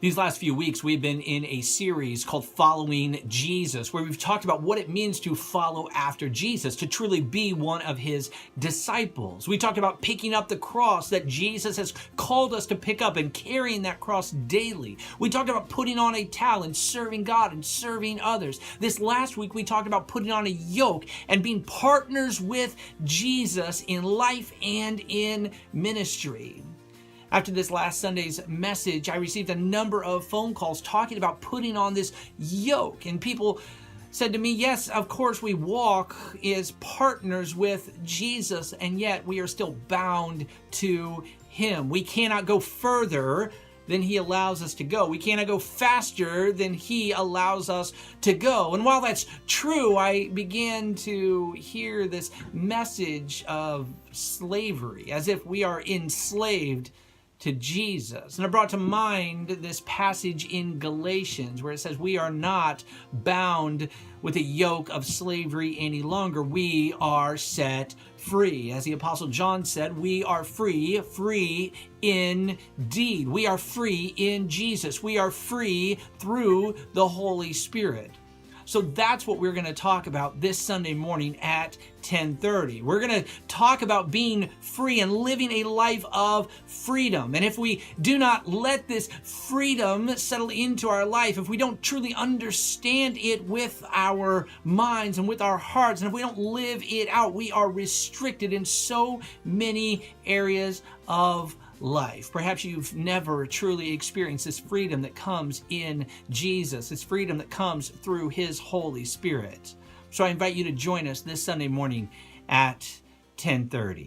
These last few weeks, we've been in a series called Following Jesus, where we've talked about what it means to follow after Jesus, to truly be one of his disciples. We talked about picking up the cross that Jesus has called us to pick up and carrying that cross daily. We talked about putting on a towel and serving God and serving others. This last week, we talked about putting on a yoke and being partners with Jesus in life and in ministry. After this last Sunday's message, I received a number of phone calls talking about putting on this yoke. And people said to me, yes, of course we walk as partners with Jesus, and yet we are still bound to him. We cannot go further than he allows us to go. We cannot go faster than he allows us to go. And while that's true, I began to hear this message of slavery, as if we are enslaved to Jesus. And it brought to mind this passage in Galatians where it says we are not bound with a yoke of slavery any longer. We are set free. As the Apostle John said, we are free, free indeed. We are free in Jesus. We are free through the Holy Spirit. So that's what we're going to talk about this Sunday morning at 10:30. We're going to talk about being free and living a life of freedom. And if we do not let this freedom settle into our life, if we don't truly understand it with our minds and with our hearts, and if we don't live it out, we are restricted in so many areas of life. Perhaps you've never truly experienced this freedom that comes in Jesus, this freedom that comes through his Holy Spirit. So I invite you to join us this Sunday morning at 10:30.